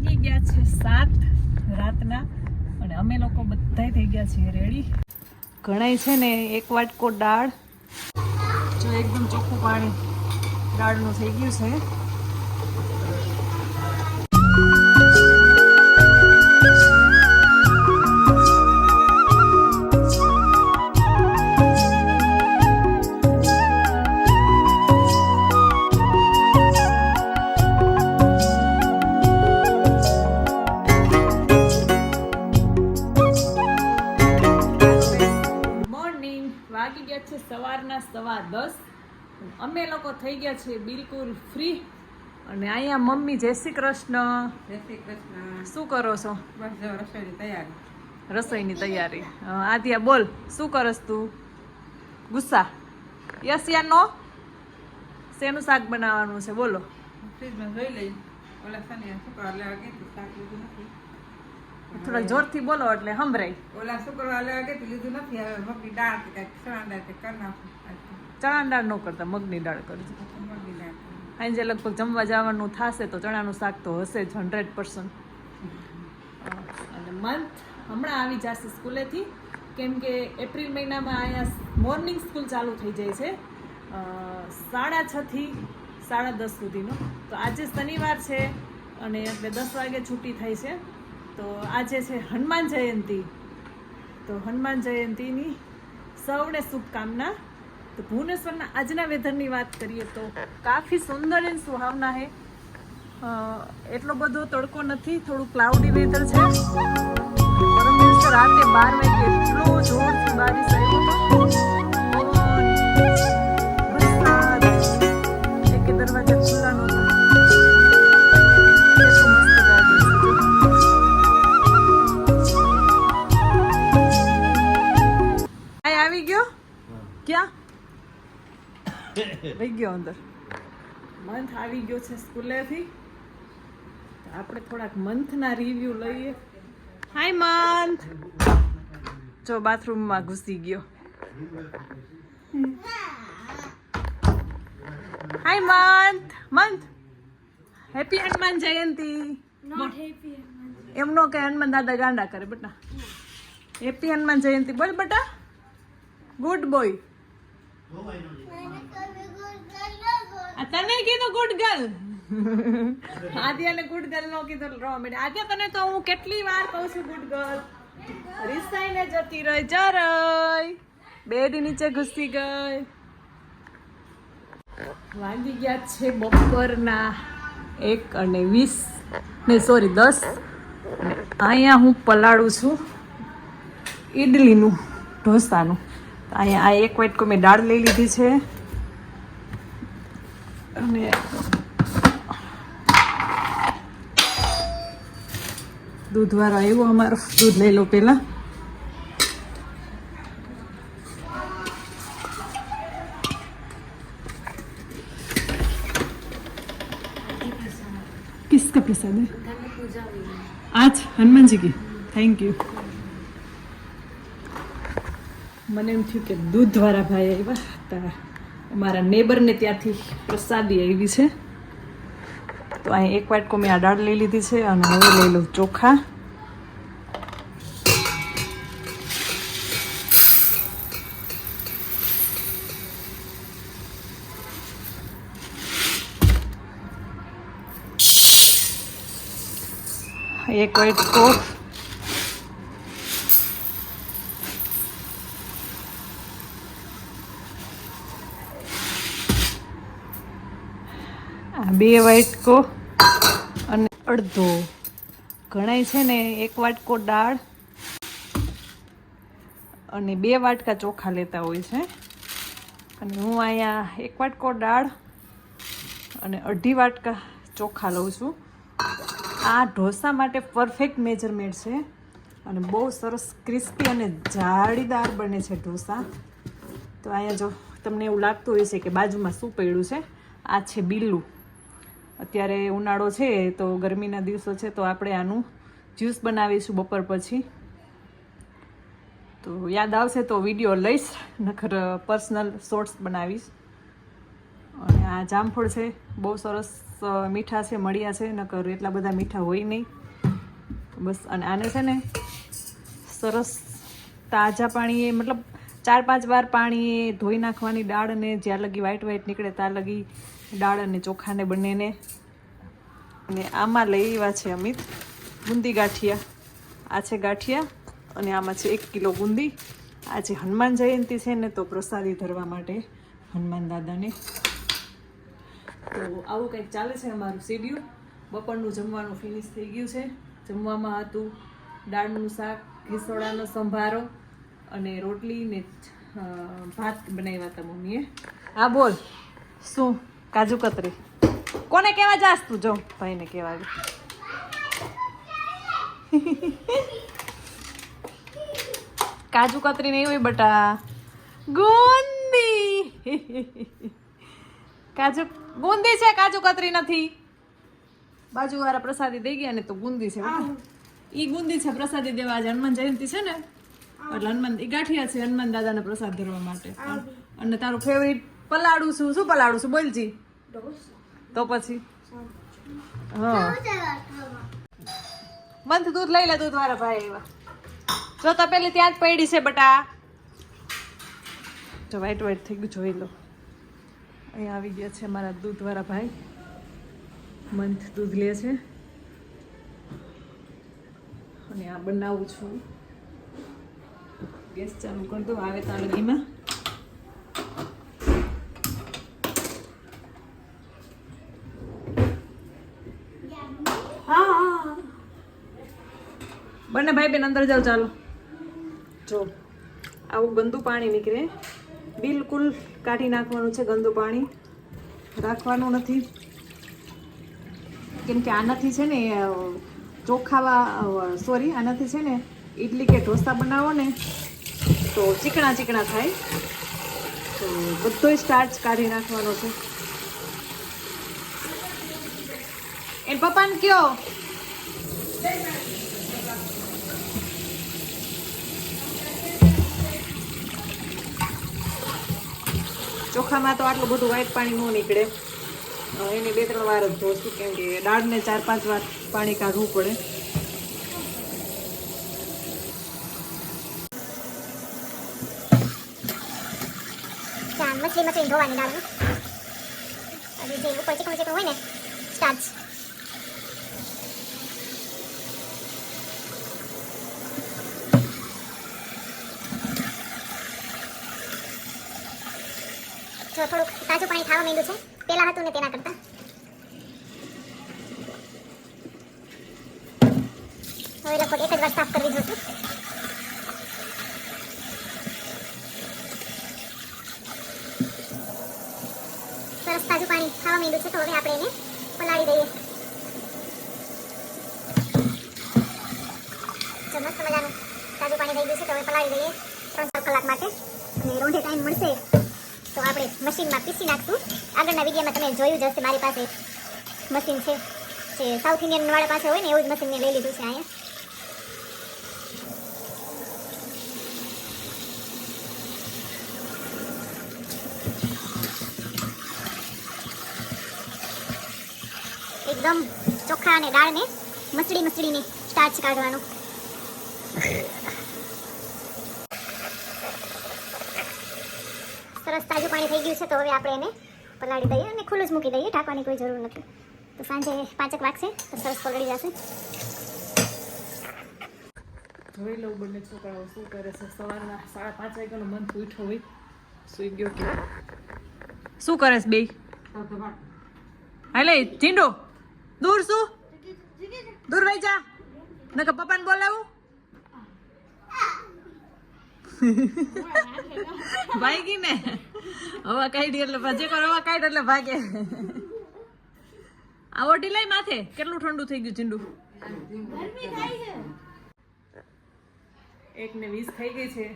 વાગી ગયા છે 7 રાતના અને અમે લોકો બધાય થઈ ગયા છીએ રેડી. ઘણાય છે ને 1 વાટકો દાળ, જો એકદમ ચોખ્ખું પાણી દાળનું થઈ ગયું છે. વાગી ગયા છે સવારના 10:15. અમે લોકો થઈ ગયા છે બિલકુલ ફ્રી અને અહીંયા મમ્મી જય શ્રી કૃષ્ણ. જય શ્રી કૃષ્ણ. શું કરો છો? બસ જો રસોઈની તૈયારી. રસોઈની તૈયારી. આદિયા બોલ, શું કરસ તું? ગુસ્સા? યસ યા નો? શેનું શાક બનાવવાનું છે બોલો? ફ્રીજમાં જોઈ લઈ. ઓલા સને શુક્રવાર લેવા ગઈ શાક લીધું નથી. થોડા જોરથી બોલો એટલે સંભળાય. ઓલા શુક્રવાર લેવા ગઈ લીધું નથી. હવે મગની દાળ કે કંઈક ચણા દાળ કે કરી નાખું. ચણા દાળ ન કરતા મગની દાળ કરજો. મગની દાળ આજે લગભગ જમવા જવાનું થશે તો ચણાનું શાક તો હશે જ 100%. અને મંથ હમણાં આવી જશે સ્કૂલેથી, કેમ કે એપ્રિલ મહિનામાં અહીંયા મોર્નિંગ સ્કૂલ ચાલુ થઈ જાય છે 6:30 થી 10:30 સુધીનો. તો આજે શનિવાર છે અને એટલે 10 વાગે છૂટી થાય છે. તો આજે છે હનુમાન જયંતિ, તો હનુમાન જયંતિની સૌને શુભકામના. તો ભુવનેશ્વરના આજના વેધરની વાત કરીએ તો કાફી સુંદર અને સુહાવના છે. એટલો બધો તડકો નથી, થોડું ક્લાઉડી વેધર છે. પરમ દિવસે રાતે 12 વાગે એટલો જોરથી બારિશ આવ્યો હતો. વરસાદ, એક દરવાજા ખુલ્લા નહોતા. કેટલું મસ્ત ગાર્ડન છે. આવી ગયો ક્યાં રહી ગયો? અંદર મંથ આવી ગયો છે સ્કૂલેથી. આપણે થોડાક મંથના રિવ્યુ લઈએ. હાય મંથ, જો બાથરૂમમાં ઘૂસી ગયો. હાય month. Month happy Hanuman Jayanti. એમનો કે હનુમાન દાદા ગાંડા કરે બેટા. હેપી હનુમાન જયંતિ બોલ બેટા. Good boy. તને કીધું ગુડ ગર્લ. આદ્યાને ગુડ ગર્લ નો કીધું રો મિનિટ. આદ્યા તને તો હું કેટલી વાર કહું છું ગુડ ગર્લ. રિસાઈને જતી રહી જરય. બેડ નીચે ઘૂસી ગઈ. વાગી ગયા છે બપોરના 1:20 અહીંયા હું પલાળું છું ઈડલીનું, ઢોસાનું. અહીંયા આ 1 વાટકો મેં દાળ લઈ લીધી છે અને દૂધવાળો આવ્યો અમારો. દૂધ લઈ લો પહેલા. किसका पैसा दे? आज हनुमान जी की. Thank you. મને એમ થયું કે દૂધવાળા ભાઈ આવ્યા હતા, અમારા નેબરને ત્યાંથી પ્રસાદી આવી છે. તો અહીં 1 વાટકો મેં આ દાળ લઈ લીધી છે અને હવે લઈ લઉં ચોખા. એક વાટકો બે વાટકો અને અડધો. ઘણાય છે ને 1 વાટકો દાળ અને 2 વાટકા ચોખા લેતા હોય છે. અને હું અહીંયા 1 વાટકો દાળ અને 1.5 વાટકા ચોખા લઉં છું. આ ઢોસા માટે પરફેક્ટ મેજરમેન્ટ છે અને બહુ સરસ ક્રિસ્પી અને જાળીદાર બને છે ઢોસા. તો અહીંયા જો તમને એવું લાગતું હોય છે કે બાજુમાં શું પડ્યું છે, આ છે બીલું. અત્યારે ઉનાળો છે તો ગરમીના દિવસો છે તો આપણે આનું જ્યુસ બનાવીશું બપોર પછી. તો યાદ આવશે તો વિડીયો લઈશ, નકર પર્સનલ શોર્ટ્સ બનાવીશ. અને આ જામફળ છે, બહુ સરસ મીઠા છે, મળ્યા છે, નકર એટલા બધા મીઠા હોય નહીં. બસ અને આને છે ને સરસ તાજા પાણીએ, મતલબ 4-5 વાર પાણીએ ધોઈ નાખવાની દાળને, જ્યાં લગી વ્હાઈટ નીકળે ત્યાં લગી દાળ અને ચોખાને બંનેને. અને આમાં લઈ આવ્યા છે અમિત બુંદી ગાંઠિયા. આ છે ગાંઠિયા અને આમાં છે 1 કિલો બુંદી. આજે હનુમાન જયંતિ છે ને, તો પ્રસાદી ધરવા માટે હનુમાન દાદાને. તો આવું કંઈક ચાલે છે અમારું શેડ્યુલ. બપોરનું જમવાનું ફિનિશ થઈ ગયું છે. જમવામાં હતું દાળનું શાક, ઘીસોડાનો સંભારો અને રોટલી ને ભાત બનાવ્યા હતા મમ્મીએ. હા બોલ, શું કાજુ કતરી કોને કહેવા જાસ તું? જો ભાઈને કહેવા. કાજુ કતરી નહીં હોય બટા, ગુંદી. કાજુ બુંદી છે, કાજુ કતરી નથી. બાજુવાળા પ્રસાદી દઈ ગયા ને તો બુંદી છે. ઈ બુંદી છે પ્રસાદી દેવા. આજે હનુમાન જયંતિ છે ને, એટલે હનુમાન ઈ ગાંઠિયા છે હનુમાન દાદાને પ્રસાદ ધરવા માટે. અને તારું ફેવરિટ પલાળું છું. શું પલાળું છું બોલજી? તો પછી હા, મનથી દૂધ લઈ લે. દૂધ વાળા ભાઈ એવા જો તો પેલી ત્યાં જ પડી છે બટા. જો વ્હાઈટ થઈ ગયું, જોઈ લો. અહીંયા આવી ગયા છે મારા દૂધવાળા ભાઈ. મંથ દૂધ લે છે અને આ બનાવું છું. ગેસ ચાલુ કરી દો. આવે તાલગીમાં બંને ભાઈ બેન અંદર જાઓ. ચાલો. જો આવું ગંદુ પાણી નીકળે, બિલકુલ કાઢી નાખવાનું છે. ગંદુ પાણી રાખવાનું નથી, કેમ કે આનાથી છે ને આનાથી છે ને ઇડલી કે ઢોસા બનાવો ને તો ચીકણા થાય. તો બધો સ્ટાર્ચ કાઢી નાખવાનો છે. એ પપ્પાને કયો ચોખામાં તો આટલું બધું વ્હાઈટ પાણી ન નીકળે. એને 2-3 વાર જ ધોશું, કેમ કે દાળને 4-5 વાર પાણી કાઢવું પડે. મછલી ધોવાની દાળ અને જે ઉપર ચીકણું હોય ને સ્ટાર્ચ. જો થોડુંક તાજું પાણી ખાવા માંડ્યું છે, પેલા હતું ને તેના કરતા. હવે લગભગ 1 જ વાર સાફ કરવી જોઈશે. સરસ તાજું પાણી ખાવા માંડ્યું છે, તો હવે આપણે એને પલાળી દઈએ. જો મસ્ત મજાનું તાજું પાણી થઈ ગયું છે, તો હવે પલાળી દઈએ 3-4 કલાક માટે. અને રોંઢે ટાઈમ મળશે તો આપણે મશીનમાં પીસી નાખશું. આગળના વિડીયોમાં તમે જોયું જ હશે, મારી પાસે મશીન છે જે સાઉથ ઇન્ડિયન વાળા પાસે હોય ને એવું જ મશીન મેં લઈ લીધું છે અહીંયા. એકદમ ચોખા અને દાળને મસળીને સ્ટાર્ચ કાઢવાનું. સરસ તાજું પાણી થઈ ગયું છે, તો હવે આપણે એને પલાળી દઈએ અને ખુલ્લું જ મૂકી દઈએ. ઢાંકવાની કોઈ જરૂર નથી. તો સાંજે 5 વાગશે તો સરસ પલળી જશે. જોઈ લઉં બંને છોકરાઓ શું કરે છે. સવારના 5:30 વાગ્યાનો મન ઉઠ્યો હોય, સુઈ ગયો કે શું કરે છે બે? હાલે ચીંડો દૂર. શું દૂર વઈ જા, નકર પપ્પાને બોલાવું. ભાગી ને હવા કાઢી એટલે ભજે કરો. હવા કાઢ એટલે ભાગે. આ ઓઢી લઈ માથે. કેટલું ઠંડુ થઈ ગયું ચીંડુ. 1:20 થઈ ગઈ છે.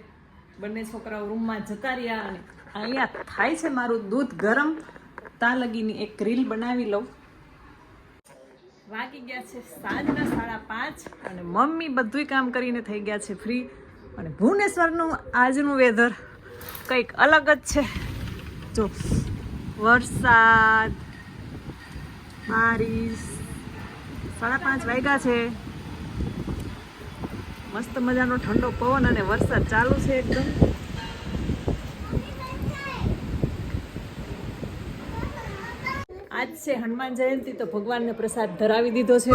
બંને છોકરાઓ રૂમમાં જતા રહ્યા અને અહીંયા થાય છે મારું દૂધ ગરમ. તા લગીની એક રીલ બનાવી લઉં. વાગી ગયા છે સાંજના 5:30 અને મમ્મી બધું કામ કરીને થઈ ગયા છે ફ્રી. અને ભુવનેશ્વરનું આજનું વેધર કંઈક અલગ જ છે. જો વરસાદ બારીસ 5:30 વાગ્યા છે. મસ્ત મજાનો ઠંડો પવન અને વરસાદ ચાલુ છે એકદમ. આજ છે હનુમાન જયંતિ, તો ભગવાનને પ્રસાદ ધરાવી દીધો છે.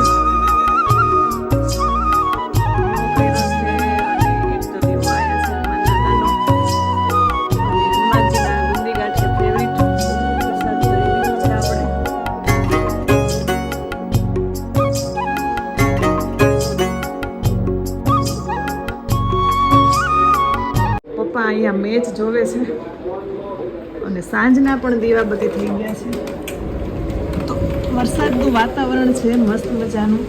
પપ્પા અહીંયા મેચ જોવે છે અને સાંજના પણ દીવાબત્તી થઈ ગયા છે. તો વરસાદનું વાતાવરણ છે મસ્ત મજાનું.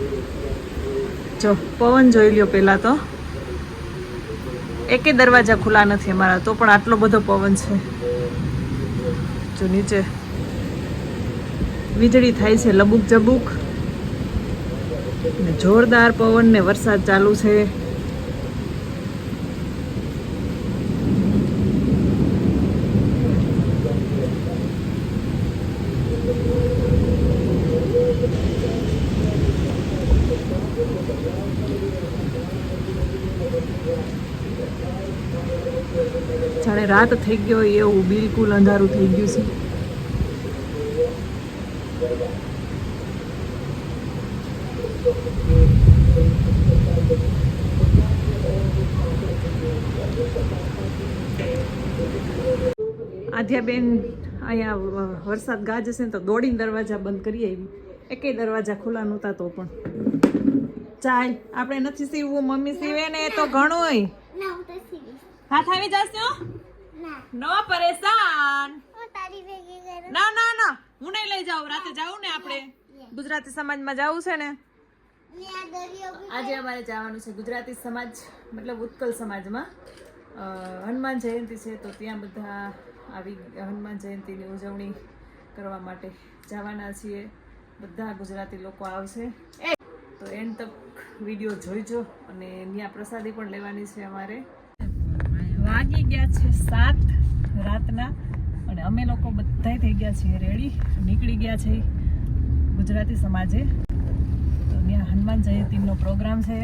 જો પવન જોઈ લ્યો. પહેલાં તો એકે દરવાજા ખુલ્લા નથી અમારા, તો પણ આટલો બધો પવન છે. જો નીચે વીજળી થાય છે લબુક જબુક, ને જોરદાર પવન ને વરસાદ ચાલુ છે. જાણે રાત થઈ ગયો એવું બિલકુલ અંધારું થઈ ગયું છે. આધ્યાબેન અહીંયા વરસાદ ગાજશે ને તો દોડીને દરવાજા બંધ કરી આવી. એકેય દરવાજા ખુલ્લા નહોતા તો પણ. ચાલ આપણે નથી સીવવું, મમ્મી સીવે ને તો ઘણું. હાથ આવી જશે નો પરેશાન. ના ના ના, હું નહીં લઈ જાઉં. રાતે જાઉં ને આપણે ગુજરાતી સમાજમાં જવું છે ને. આજે અમારે જવાનું છે ગુજરાતી સમાજ, મતલબ ઉત્કલ સમાજમાં. હનુમાન જયંતિ છે તો ત્યાં બધા આવી હનુમાન જયંતિની ઉજવણી કરવા માટે જવાના છીએ. બધા ગુજરાતી લોકો આવશે. તો એન્ડ તક વિડીયો જોઈજો. અને ત્યાં પ્રસાદી પણ લેવાની છે અમારે. વાગી ગયા છે 7 રાતના અને અમે લોકો બધા થઈ ગયા છીએ રેડી. નીકળી ગયા છે ગુજરાતી સમાજે. તો ત્યાં હનુમાન જયંતિનો પ્રોગ્રામ છે.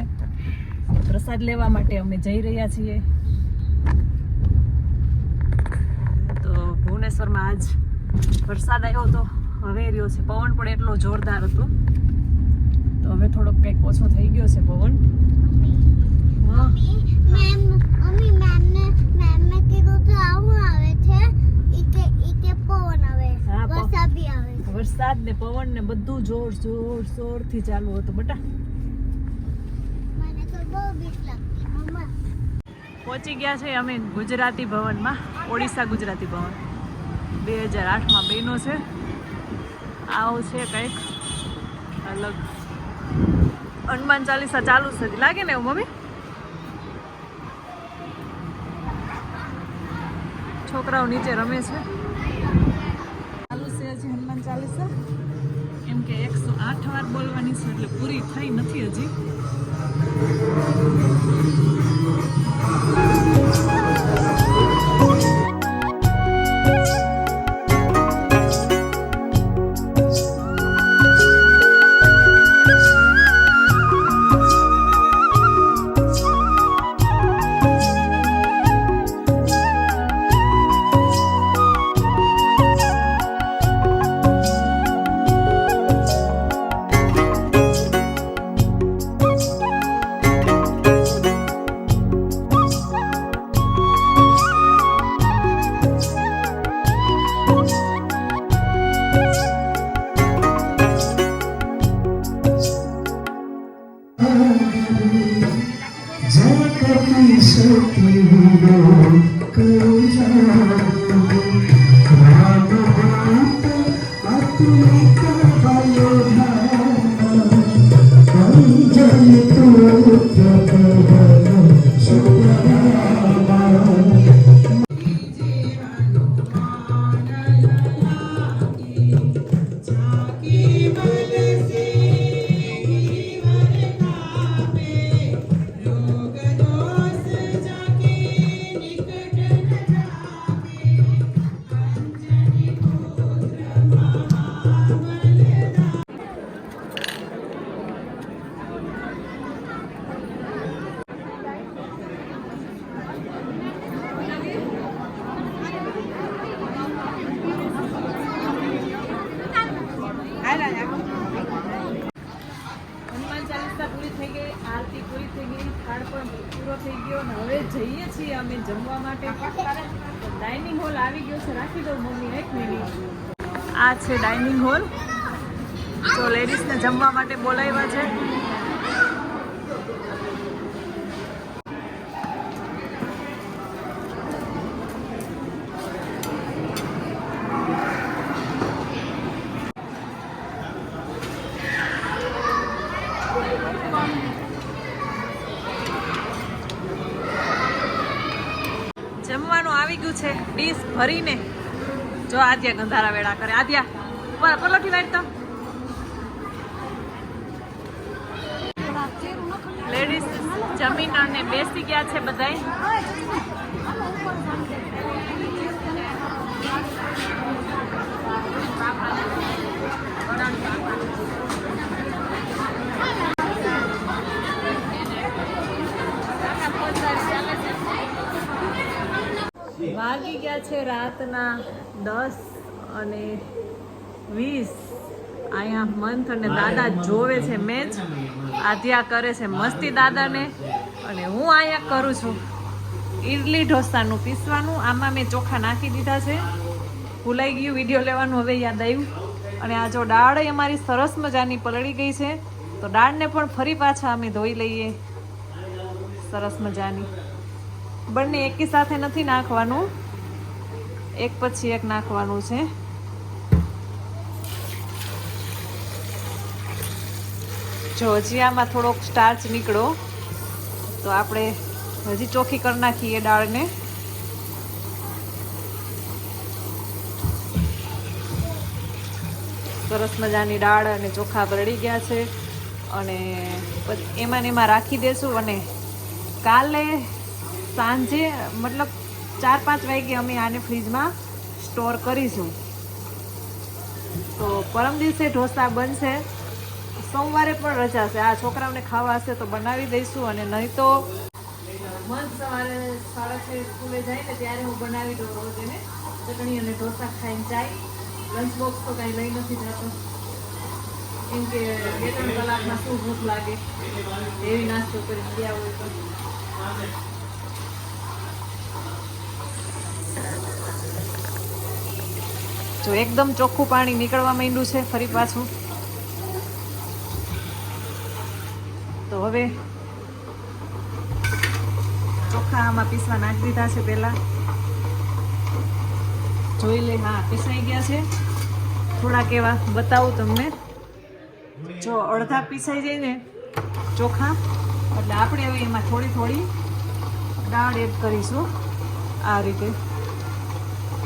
પ્રસાદ લેવા માટે અમે જઈ રહ્યા છીએ. તો ભુવનેશ્વરમાં આજ વરસાદ આવ્યો હતો, હવે રહ્યો છે. પવન પણ એટલો જોરદાર હતો. તો હવે થોડોક કંઈક ઓછો થઈ ગયો છે પવન. વરસાદ ને પવન ને બધું જોર જોર જોરથી ચાલુ હતું બેટા. પહોંચી ગયા છે અમે ગુજરાતી ભવનમાં, ઓડિશા ગુજરાતી ભવન. 2008માં બહેનો છે. આવું છે કંઈક અલગ. હનુમાન ચાલીસા ચાલુ છે લાગે ને એવું મમ્મી. છોકરાઓ નીચે રમે છે. ચાલુ છે હજી હનુમાન ચાલીસા. એમ કે 108 વાર બોલવાની છે, એટલે પૂરી થઈ નથી હજી. હનુમાન ચાલીસા પૂરી થઈ ગઈ, આરતી પૂરી થઈ ગઈ, થાળ પણ પૂરો થઈ ગયો અને હવે જઈએ છીએ અમે જમવા માટે. ડાઇનિંગ હોલ આવી ગયો છે. રાખી દઉં મમ્મી, એક મિનિટ. આ છે ડાઇનિંગ હોલ. તો લેડીઝને જમવા માટે બોલાવ્યા છે. જમવાનું આવી ગયું છે, ડીશ ભરીને. જો આદ્યા ગંધારા વેળા કરે. આદ્યા પલોઠી વાળ તો. લેડીઝ જમીન અને બેસી ગયા છે બધાય. વાગી ગયા છે રાતના 10:20. અહીંયા મંથ અને દાદા જોવે છે મેચ. આધ્યા કરે છે મસ્તી દાદાને અને હું અહીંયા કરું છું ઈડલી ઢોસાનું પીસવાનું. આમાં મેં ચોખા નાખી દીધા છે. ભૂલાઈ ગયું વિડીયો લેવાનું, હવે યાદ આવ્યું. અને આ જો દાળ અમારી સરસ મજાની પલળી ગઈ છે, તો દાળને પણ ફરી પાછા અમે ધોઈ લઈએ. સરસ મજાની. બંને એકી સાથે નથી નાખવાનું, એક પછી એક નાખવાનું છે. જો હજી આમાં થોડોક સ્ટાર્ચ નીકળો તો આપણે હજી ચોખ્ખી કરી નાખીએ દાળને. સરસ મજાની દાળ અને ચોખા પલળી ગયા છે અને એમાં ને એમાં રાખી દેશું. અને કાલે સાંજે મતલબ 4-5 વાગે અમે આને ફ્રીજમાં સ્ટોર કરીશું. તો પરમ દિવસે ઢોસા બનશે. સોમવારે પણ રજા છે. આ છોકરાઓને ખાવા હશે તો બનાવી દઈશું, અને નહીં તો મન સવારે 6:30 સ્કૂલે જાય ને ત્યારે હું બનાવી દઉં રોજ એને ચટણી અને ઢોસા ખાઈને જાય. લંચ બોક્સ તો કાંઈ લઈ નથી જતો, કેમ કે 2-3 કલાકમાં શું ભૂખ લાગે, એવી નાસ્તો કરી ગયા હોય તો. જો એકદમ ચોખ્ખું પાણી નીકળવા માંડ્યું છે ફરી પાછું. તો હવે ચોખા આમાં પીસવા નાખી દીધા છે. પહેલા જોઈ લે. હા, પીસાઈ ગયા છે. થોડાક એવા બતાવું તમને. જો અડધા પીસાઈ જાય ને ચોખા, એટલે આપણે હવે એમાં થોડી થોડી દાળ એડ કરીશું. આ રીતે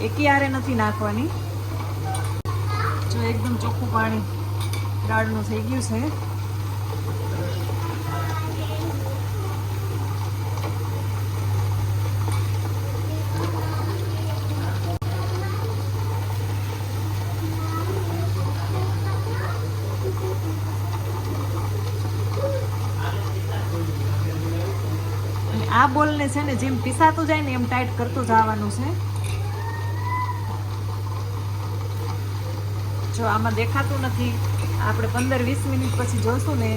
એકી હારે નથી નાખવાની. જો એકદમ ચોખ્ખું પાણી દાળનું થઈ ગયું છે. આ બોલને છે ને જેમ પીસાતું જાય ને એમ ટાઈટ કરતું જવાનું છે. જો આમાં દેખાતું નથી, આપણે 15-20 મિનિટ પછી જોશું ને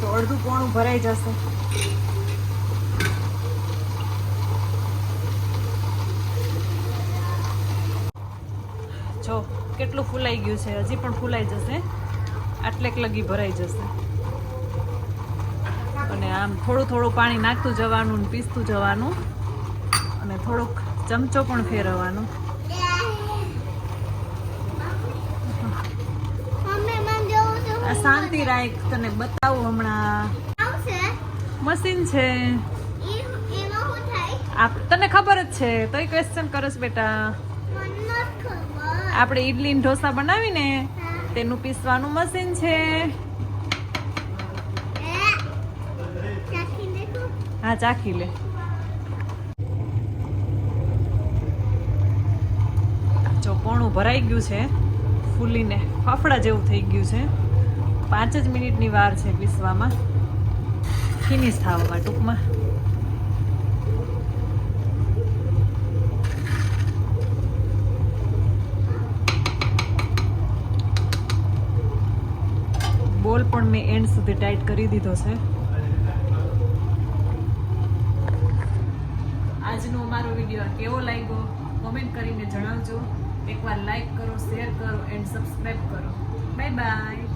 તો અડધું પોણું ભરાઈ જશે. જો કેટલું ફૂલાઈ ગયું છે. હજી પણ ફૂલાઈ જશે, આટલેક લગી ભરાઈ જશે. અને આમ થોડું થોડું પાણી નાખતું જવાનું ને પીસતું જવાનું, અને થોડુંક ચમચો પણ ફેરવવાનો. આ શાંતિ રાખ, તને બતાવું હમણાં. મશીન છે તને ખબર જ છે, તોય ક્વેશ્ચન કરસ બેટા. આપણે ઈડલી ઢોસા બનાવીને તેનું પીસવાનું મશીન છે. હા, ચાખી લે. જો પોણું ભરાઈ ગયું છે, ફૂલીને ફાફડા જેવું થઈ ગયું છે. 5 જ મિનિટની વાર છે પીસવામાં, ફિનિશ થવામાં ટૂંકમાં. બોલ હોલ પણ મેં એન્ડ સુધી ટાઈટ કરી દીધો છે. આજનો અમારો વિડીયો કેવો લાગ્યો કોમેન્ટ કરીને જણાવજો. એકવાર લાઈક કરો, શેર કરો એન્ડ સબસ્ક્રાઈબ કરો. Bye bye.